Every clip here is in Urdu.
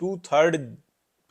2/3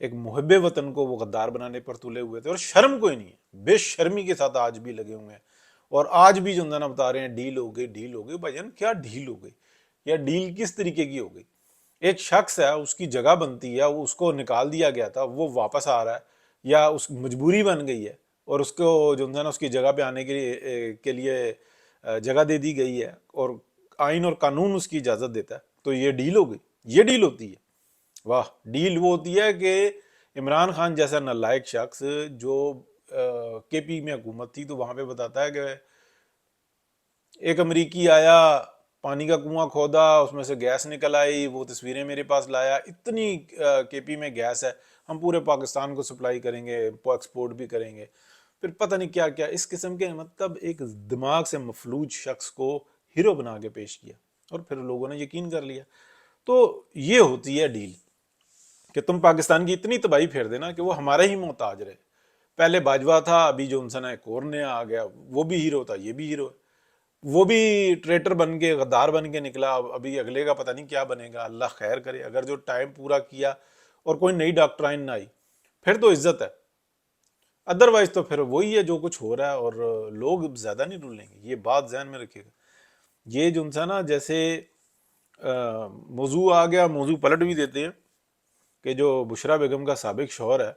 ایک محب وطن کو وہ غدار بنانے پر تلے ہوئے تھے، اور شرم کوئی نہیں ہے، بے شرمی کے ساتھ آج بھی لگے ہوئے ہیں، اور آج بھی جو نا بتا رہے ہیں ڈیل ہو گئی ڈیل ہو گئی۔ بھائی جان کیا ڈیل ہو گئی، یا ڈیل کس طریقے کی ہو گئی؟ ایک شخص ہے، اس کی جگہ بنتی ہے، اس کو نکال دیا گیا تھا، وہ واپس آ رہا ہے، یا اس مجبوری بن گئی ہے اور اس کو جو ہے نا اس کی جگہ پہ آنے کے لیے جگہ دے دی گئی ہے، اور آئین اور قانون اس کی اجازت دیتا ہے، تو یہ ڈیل ہو گئی؟ یہ ڈیل ہوتی ہے؟ واہ! ڈیل وہ ہوتی ہے کہ عمران خان جیسا نالائق شخص جو کے پی میں حکومت تھی، تو وہاں پہ بتاتا ہے کہ ایک امریکی آیا، پانی کا کنواں کھودا، اس میں سے گیس نکل آئی، وہ تصویریں میرے پاس لایا، اتنی کے پی میں گیس ہے، ہم پورے پاکستان کو سپلائی کریں گے، ایکسپورٹ بھی کریں گے، پھر پتہ نہیں کیا کیا اس قسم کے، مطلب ایک دماغ سے مفلوج شخص کو ہیرو بنا کے پیش کیا، اور پھر لوگوں نے یقین کر لیا۔ تو یہ ہوتی ہے ڈیل، کہ تم پاکستان کی اتنی تباہی پھیر دینا کہ وہ ہمارے ہی محتاج رہے۔ پہلے باجوہ تھا، ابھی جو انسان ایک اور نیا آ گیا، وہ بھی ہیرو تھا، یہ بھی ہیرو ہے، وہ بھی ٹریٹر بن کے، غدار بن کے نکلا، ابھی اگلے کا پتہ نہیں کیا بنے گا، اللہ خیر کرے۔ اگر جو ٹائم پورا کیا اور کوئی نئی ڈاکٹرائن نہ آئی پھر تو عزت ہے، ادروائز تو پھر وہی ہے جو کچھ ہو رہا ہے، اور لوگ زیادہ نہیں رولیں گے، یہ بات ذہن میں رکھیے گا۔ یہ جو انسان نا جیسے موضوع آ گیا، موضوع پلٹ بھی دیتے ہیں، کہ جو بشرا بیگم کا سابق شوہر ہے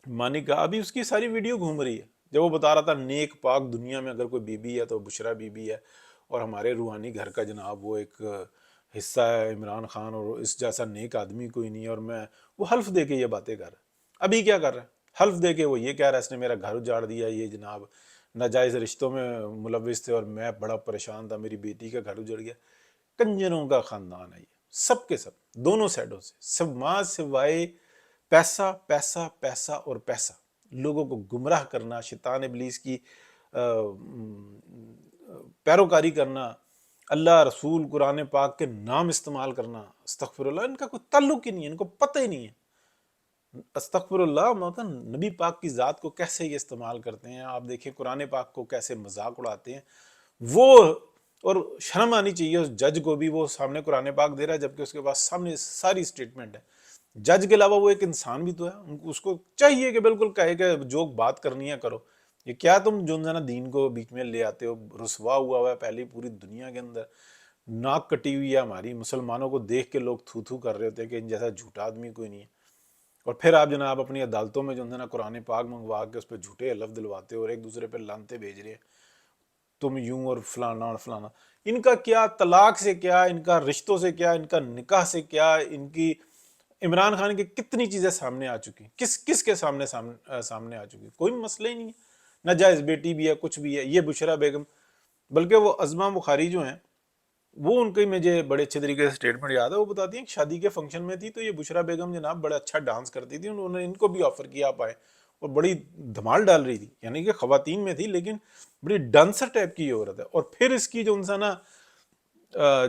مانکا، ابھی اس کی ساری ویڈیو گھوم رہی ہے، جب وہ بتا رہا تھا نیک پاک دنیا میں اگر کوئی بی بی ہے تو بشرا بی بی ہے، اور ہمارے روحانی گھر کا جناب وہ ایک حصہ ہے عمران خان، اور اس جیسا نیک آدمی کوئی نہیں ہے، اور میں وہ حلف دے کے یہ باتیں کر رہا ہے۔ ابھی کیا کر رہا ہے؟ حلف دے کے وہ یہ کہہ رہا ہے اس نے میرا گھر اجاڑ دیا، یہ جناب ناجائز رشتوں میں ملوث تھے اور میں بڑا پریشان تھا، میری بیٹی کا گھر اجڑ گیا۔ کنجروں کا خاندان ہے یہ، سب کے سب، دونوں سائڈوں سے، سب ماں سوائے پیسہ پیسہ پیسہ اور پیسہ، لوگوں کو گمراہ کرنا، شیطان ابلیس کی پیروکاری کرنا، اللہ رسول قرآن پاک کے نام استعمال کرنا، استغفر اللہ، ان کا کوئی تعلق ہی نہیں ہے، ان کو پتہ ہی نہیں ہے۔ استغفر اللہ مطلب نبی پاک کی ذات کو کیسے یہ استعمال کرتے ہیں، آپ دیکھیں قرآن پاک کو کیسے مذاق اڑاتے ہیں وہ، اور شرم آنی چاہیے اس جج کو بھی، وہ سامنے قرآن پاک دے رہا ہے جبکہ اس کے پاس سامنے ساری سٹیٹمنٹ ہے۔ جج کے علاوہ وہ ایک انسان بھی تو ہے، اس کو چاہیے کہ بالکل کہے کہ جو بات کرنی ہے کرو۔ یہ کیا تم جو نا دین کو بیچ میں لے آتے ہو، رسوا ہوا ہے پہلی پوری دنیا کے اندر، ناک کٹی ہوئی ہے ہماری، مسلمانوں کو دیکھ کے لوگ تھو تھو کر رہے ہوتے ہیں کہ ان جیسا جھوٹا آدمی کوئی نہیں ہے، اور پھر آپ جناب اپنی عدالتوں میں جو ہے نا قرآن پاک منگوا کے اس پہ جھوٹے حلف دلواتے ہو اور ایک دوسرے پہ لانتے بھیج رہے ہیں، تم یوں اور فلانا اور فلانا۔ ان کا کیا طلاق سے کیا، ان کا رشتوں سے کیا، ان کا نکاح سے کیا، ان کی عمران خان کی کتنی چیزیں سامنے آ چکی، کس کس کے سامنے آ چکی، کوئی مسئلہ ہی نہیں ہے، ناجائز بیٹی بھی ہے، کچھ بھی ہے۔ یہ بشرا بیگم، بلکہ وہ عظمہ بخاری جو ہیں، وہ ان کی مجھے بڑے اچھے طریقے سے اسٹیٹمنٹ یاد ہے، وہ بتاتی ہیں کہ شادی کے فنکشن میں تھی تو یہ بشرا بیگم جناب بڑا اچھا ڈانس کرتی تھی، انہوں نے ان کو بھی آفر کیا آپ آئے، اور بڑی دھمال ڈال رہی تھی، یعنی کہ خواتین میں تھی لیکن بڑی ڈانسر ٹائپ کی عورت ہے۔ اور پھر اس کی جو انسان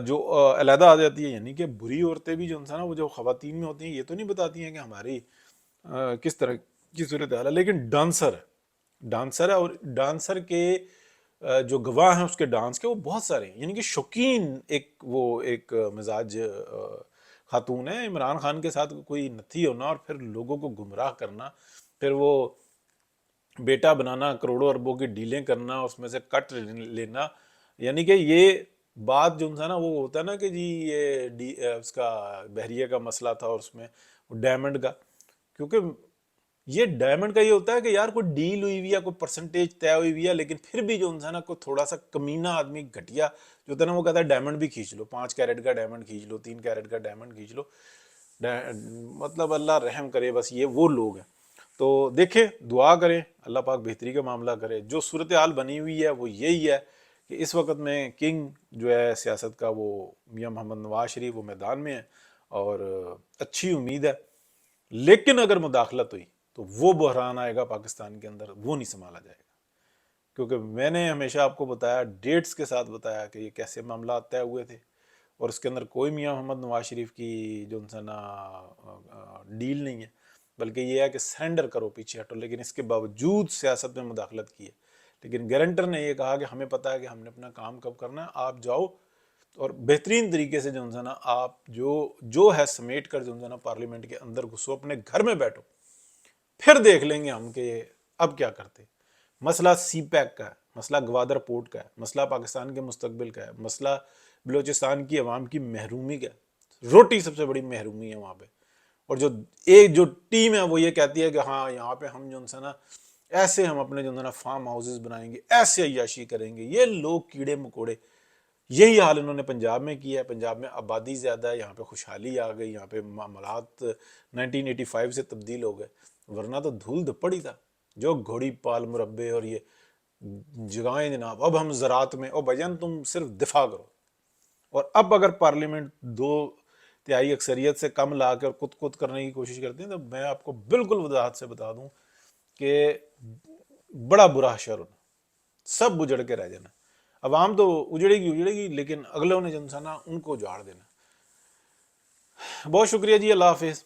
جو علیحدہ آ جاتی ہے، یعنی کہ بری عورتیں بھی جو انسان وہ جو خواتین میں ہوتی ہیں، یہ تو نہیں بتاتی ہیں کہ ہماری کس طرح کی صورتحال ہے، لیکن ڈانسر ہے، اور ڈانسر کے جو گواہ ہیں اس کے ڈانس کے وہ بہت سارے ہیں، یعنی کہ شوقین ایک مزاج خاتون ہے۔ عمران خان کے ساتھ کوئی نتھی ہونا اور پھر لوگوں کو گمراہ کرنا، پھر وہ بیٹا بنانا، کروڑوں اربوں کی ڈیلیں کرنا، اس میں سے کٹ لینا، یعنی کہ یہ بات جو تھا نا وہ ہوتا ہے نا کہ جی یہ اس کا بحریہ کا مسئلہ تھا، اور اس میں ڈائمنڈ کا، کیونکہ یہ ڈائمنڈ کا یہ ہوتا ہے کہ یار کوئی ڈیل ہوئی ہوئی ہے، کوئی پرسنٹیج طے ہوئی ہوئی ہے، لیکن پھر بھی جو انسان کوئی تھوڑا سا کمینہ آدمی گھٹیا جو ہوتا ہے نا، وہ کہتا ہے ڈائمنڈ بھی کھینچ لو، 5 کیرٹ کا ڈائمنڈ کھینچ لو، 3 کیرٹ کا ڈائمنڈ کھینچ لو، مطلب اللہ رحم کرے، بس یہ وہ لوگ ہیں۔ تو دیکھیں، دعا کریں اللہ پاک بہتری کا معاملہ کرے۔ جو صورتحال بنی ہوئی ہے وہ یہی ہے کہ اس وقت میں کنگ جو ہے سیاست کا وہ میاں محمد نواز شریف وہ میدان میں ہے، اور اچھی امید ہے، لیکن اگر مداخلت ہوئی تو وہ بحران آئے گا پاکستان کے اندر، وہ نہیں سنبھالا جائے گا، کیونکہ میں نے ہمیشہ آپ کو بتایا، ڈیٹس کے ساتھ بتایا کہ یہ کیسے معاملات طے ہوئے تھے، اور اس کے اندر کوئی میاں محمد نواز شریف کی جو انسان ڈیل نہیں ہے، بلکہ یہ ہے کہ سرنڈر کرو، پیچھے ہٹو، لیکن اس کے باوجود سیاست میں مداخلت کی ہے۔ لیکن گارنٹر نے یہ کہا کہ ہمیں پتہ ہے کہ ہم نے اپنا کام کب کرنا ہے، آپ جاؤ اور بہترین طریقے سے جو ہے نا آپ جو ہے سمیٹ کر جو ہے نا پارلیمنٹ کے اندر گھسو، اپنے گھر میں بیٹھو، پھر دیکھ لیں گے ہم کہ اب کیا کرتے۔ مسئلہ سی پیک کا ہے، مسئلہ گوادر پورٹ کا ہے، مسئلہ پاکستان کے مستقبل کا ہے، مسئلہ بلوچستان کی عوام کی محرومی کا ہے۔ روٹی سب سے بڑی محرومی ہے وہاں پہ، اور جو ٹیم ہے وہ یہ کہتی ہے کہ ہاں یہاں پہ ہم جو ہے نا ایسے ہم اپنے جو ہے نا فارم ہاؤسز بنائیں گے، ایسے عیاشی کریں گے، یہ لوگ کیڑے مکوڑے۔ یہی حال انہوں نے پنجاب میں کیا ہے۔ پنجاب میں آبادی زیادہ ہے، یہاں پہ خوشحالی آ گئی، یہاں پہ معاملات 1985 سے تبدیل ہو گئے، ورنہ تو دھول دھپڑ ہی تھا۔ جو گھوڑی پال مربے اور یہ جگہیں جناب، اب ہم زراعت میں، او بھجن تم صرف دفاع کرو۔ اور اب اگر پارلیمنٹ 2/3 اکثریت سے کم لا کے اور کت کت کرنے کی کوشش کرتے ہیں تو میں آپ کو بالکل وضاحت سے بتا دوں کہ بڑا برا حشر ہونا، سب اجڑ کے رہ جانا۔ عوام تو اجڑے گی لیکن اگلوں نے جو انسان ان کو اجاڑ دینا۔ بہت شکریہ جی، اللہ حافظ۔